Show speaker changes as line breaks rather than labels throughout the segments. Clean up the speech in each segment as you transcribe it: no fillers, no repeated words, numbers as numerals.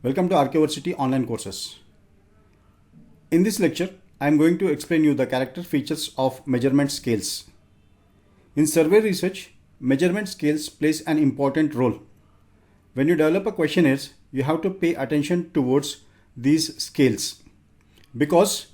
Welcome to Archiversity online courses. In this lecture, I am going to explain you the character features of measurement scales. In survey research, measurement scales plays an important role. When you develop a questionnaire, you have to pay attention towards these scales because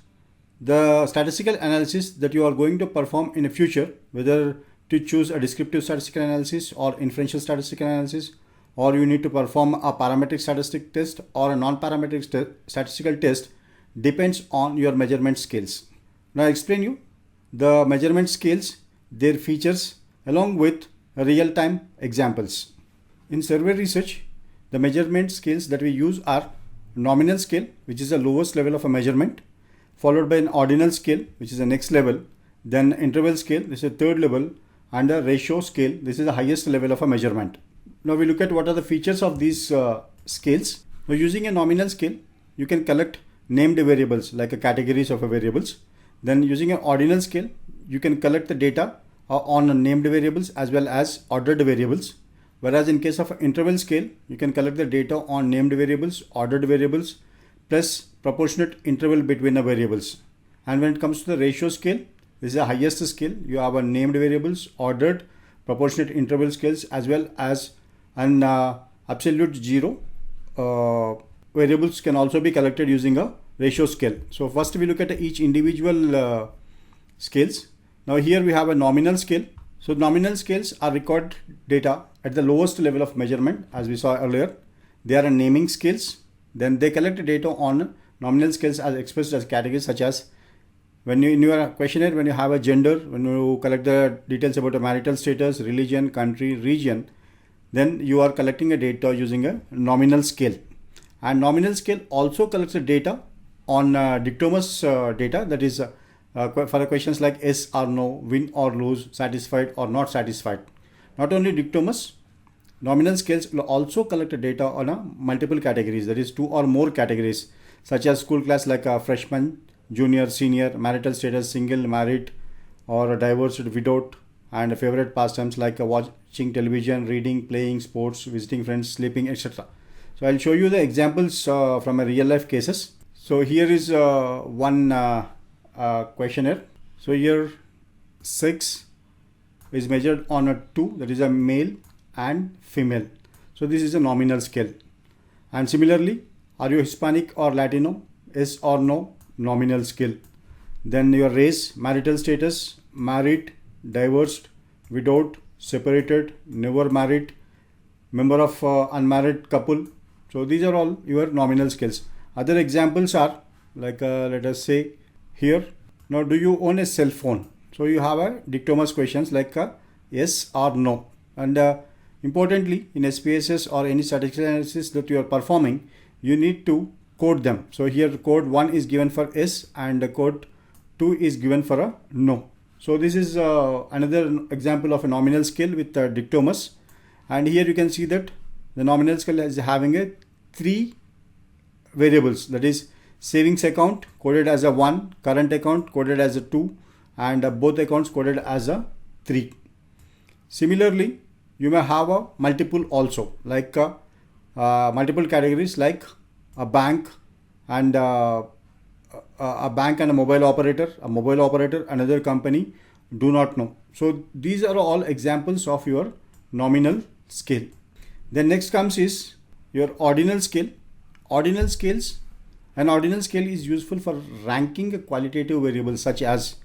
the statistical analysis that you are going to perform in the future, whether to choose a descriptive statistical analysis or inferential statistical analysis, or you need to perform a parametric statistic test or a non-parametric statistical test, depends on your measurement scales. Now I explain you the measurement scales, their features along with real-time examples. In survey research, the measurement scales that we use are nominal scale, which is the lowest level of a measurement, followed by an ordinal scale, which is the next level, then interval scale, this is the third level, and a ratio scale, this is the highest level of a measurement. Now we look at what are the features of these scales. Now using a nominal scale, you can collect named variables like categories of variables. Then using an ordinal scale, you can collect the data on named variables as well as ordered variables. Whereas in case of interval scale, you can collect the data on named variables, ordered variables, plus proportionate interval between the variables. And when it comes to the ratio scale, this is the highest scale. You have a named variables, ordered, proportionate interval scales, as well as an absolute zero variables can also be collected using a ratio scale. So first we look at each individual scales. Now here we have a nominal scale. So nominal scales are record data at the lowest level of measurement, as we saw earlier. They are naming scales. Then they collect data on nominal scales as expressed as categories, such as when you in your questionnaire, when you have a gender, when you collect the details about a marital status, religion, country, region, then you are collecting a data using a nominal scale. And nominal scale also collects the data on dictomous data, that is for the questions like yes or no, win or lose, satisfied or not satisfied. Not only dictomous, nominal scales will also collect the data on multiple categories, that is two or more categories, such as school class like a freshman, junior, senior, marital status, single, married, or divorced, widowed, and favorite pastimes like watching television, reading, playing sports, visiting friends, sleeping, etc. So I'll show you the examples from a real life cases. So here is one questionnaire. So here sex is measured on a 2, that is a male and female. So this is a nominal scale. And similarly, are you Hispanic or Latino? Yes or no, nominal scale. Then your race, marital status, married, divorced, widowed, separated, never married, member of unmarried couple. So these are all your nominal scales. Other examples are like let us say here, now do you own a cell phone? So you have a dictomous questions like yes or no. And importantly, in SPSS or any statistical analysis that you are performing, you need to code them. So here code 1 is given for yes and code 2 is given for a no. So this is another example of a nominal scale with dictomous. And here you can see that the nominal scale is having a 3 variables, that is savings account coded as a 1, current account coded as a 2, and both accounts coded as a 3. Similarly, you may have a multiple also, like multiple categories like a bank and a mobile operator, another company, do not know. So these are all examples of your nominal scale. Then next comes is your ordinal scale. Ordinal scales. An ordinal scale is useful for ranking a qualitative variables such as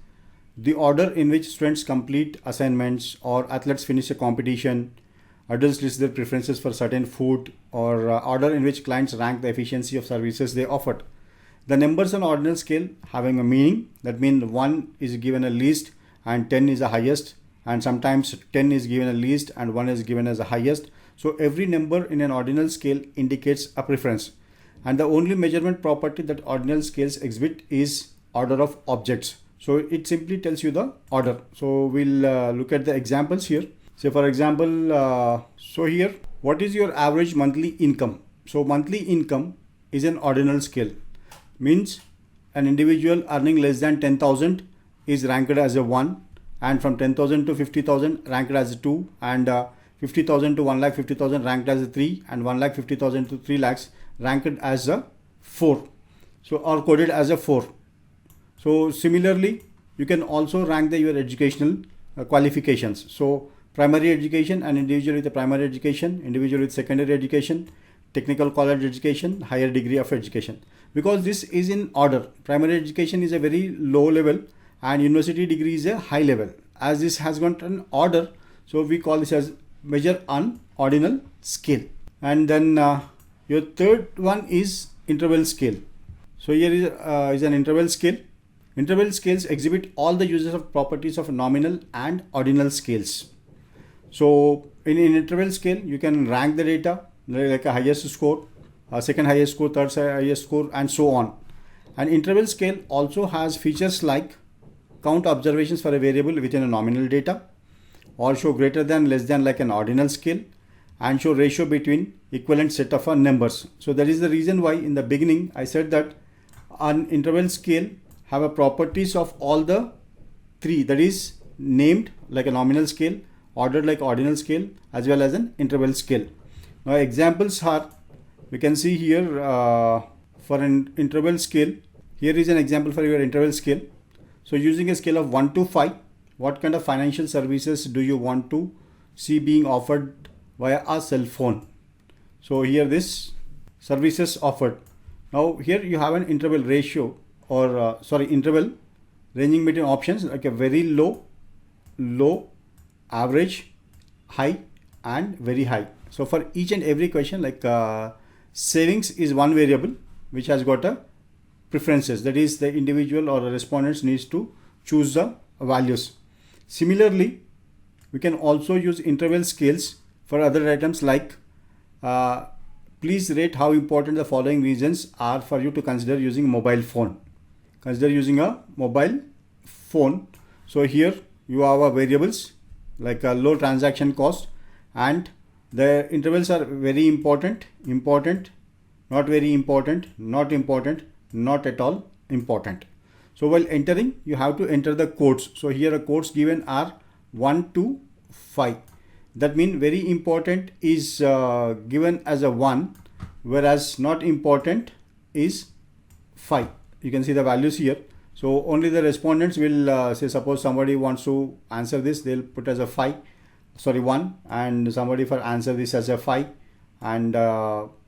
the order in which students complete assignments, or athletes finish a competition, adults list their preferences for certain food, or order in which clients rank the efficiency of services they offered. The numbers on ordinal scale having a meaning, that means 1 is given a least and 10 is the highest, and sometimes 10 is given a least and 1 is given as the highest. So every number in an ordinal scale indicates a preference. And the only measurement property that ordinal scales exhibit is order of objects. So it simply tells you the order. So we'll look at the examples here. So for example, so here, what is your average monthly income? So monthly income is an ordinal scale. Means an individual earning less than 10,000 is ranked as a 1, and from 10,000 to 50,000 ranked as a 2, and 50,000 to 1,50,000 ranked as a 3, and 1,50,000 to 3 lakhs ranked as a 4. So, or coded as a 4. So similarly, you can also rank your educational qualifications. So primary education, an individual with a primary education, individual with secondary education, technical college education, higher degree of education. Because this is in order. Primary education is a very low level and university degree is a high level. As this has got an order, so we call this as measure on ordinal scale. And then your third one is interval scale. So here is an interval scale. Interval scales exhibit all the uses of properties of nominal and ordinal scales. So in interval scale, you can rank the data like a highest score, second highest score, third highest score, and so on. And interval scale also has features like count observations for a variable within a nominal data, or show greater than, less than like an ordinal scale, and show ratio between equivalent set of numbers. So that is the reason why in the beginning I said that an interval scale have a properties of all the three, that is named like a nominal scale, ordered like ordinal scale, as well as an interval scale. Now examples are, we can see here for an interval scale, here is an example for your interval scale. So using a scale of 1 to 5, what kind of financial services do you want to see being offered via a cell phone? So here this services offered. Now here you have an interval ratio or interval ranging between options like a very low, low, average, high, and very high. So for each and every question, like savings is one variable which has got a preferences, that is the individual or the respondents needs to choose the values. Similarly, we can also use interval scales for other items like please rate how important the following reasons are for you to consider using mobile phone. Consider using a mobile phone. So here you have a variables like a low transaction cost, and the intervals are very important, important, not very important, not important, not at all important. So while entering, you have to enter the codes. So here the codes given are 1 to 5. That means very important is given as a 1, whereas not important is 5. You can see the values here. So only the respondents will say, suppose somebody wants to answer this, they'll put as a 1, and somebody for answer this as a 5, and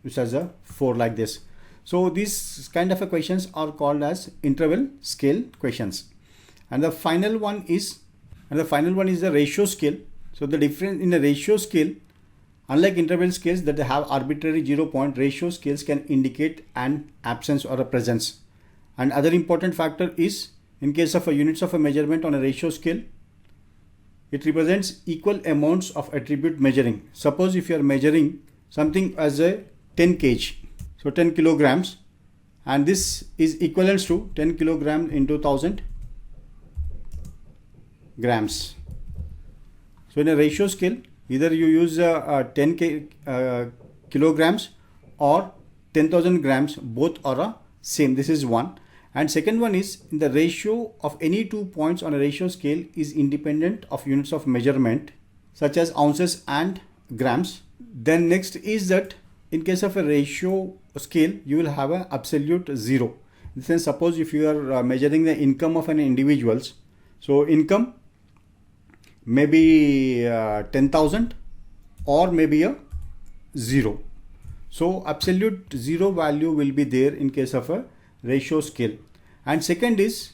this as a 4, like this. So these kind of questions are called as interval scale questions. And the final one is the ratio scale. So the difference in the ratio scale, unlike interval scales that have arbitrary 0 point, ratio scales can indicate an absence or a presence. And other important factor is, in case of a units of a measurement on a ratio scale, it represents equal amounts of attribute measuring. Suppose if you are measuring something as a 10 kg, so 10 kilograms, and this is equivalent to 10 kilograms into 1000 grams. So in a ratio scale, either you use 10 kilograms or 10,000 grams, both are same. This is one. And second one is, in the ratio of any 2 points on a ratio scale is independent of units of measurement such as ounces and grams. Then next is that in case of a ratio scale, you will have an absolute 0. In the sense, suppose if you are measuring the income of an individuals, so income maybe 10,000 or maybe a 0. So absolute 0 value will be there in case of a ratio scale. And second is,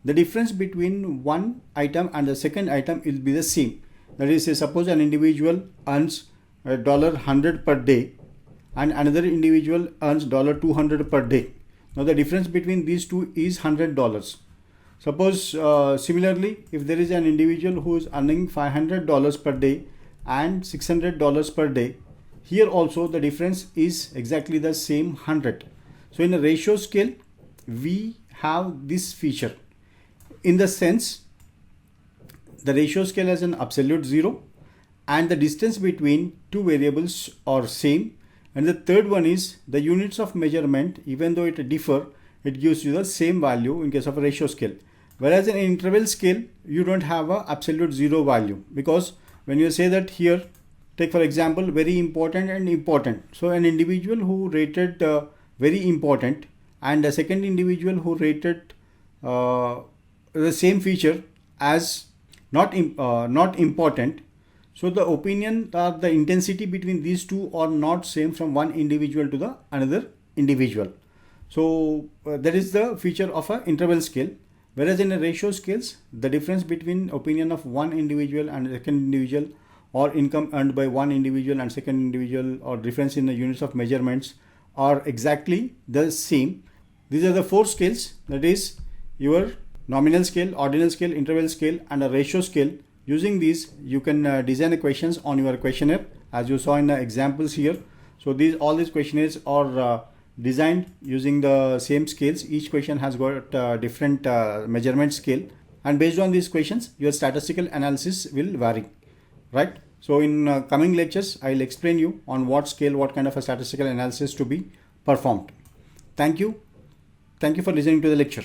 the difference between one item and the second item will be the same. That is, say, suppose an individual earns $100 per day and another individual earns $200 per day. Now the difference between these two is $100. Suppose similarly, if there is an individual who is earning $500 per day and $600 per day, here also the difference is exactly the same 100. So in a ratio scale, we have this feature. In the sense, the ratio scale has an absolute 0 and the distance between two variables are same. And the third one is the units of measurement, even though it differ, it gives you the same value in case of a ratio scale. Whereas in an interval scale, you don't have a absolute 0 value, because when you say that here Take for example, very important and important. So an individual who rated very important and a second individual who rated the same feature as not important. So the opinion or the intensity between these two are not same from one individual to the another individual. So that is the feature of an interval scale. Whereas in a ratio scales, the difference between opinion of one individual and second individual, or income earned by one individual and second individual, or difference in the units of measurements are exactly the same. These are the four scales, that is your nominal scale, ordinal scale, interval scale and a ratio scale. Using these you can design the questions on your questionnaire as you saw in the examples here. So all these questionnaires are designed using the same scales. Each question has got different measurement scale, and based on these questions your statistical analysis will vary, right? So in coming lectures I'll explain you on what scale, what kind of a statistical analysis to be performed. Thank you for listening to the lecture.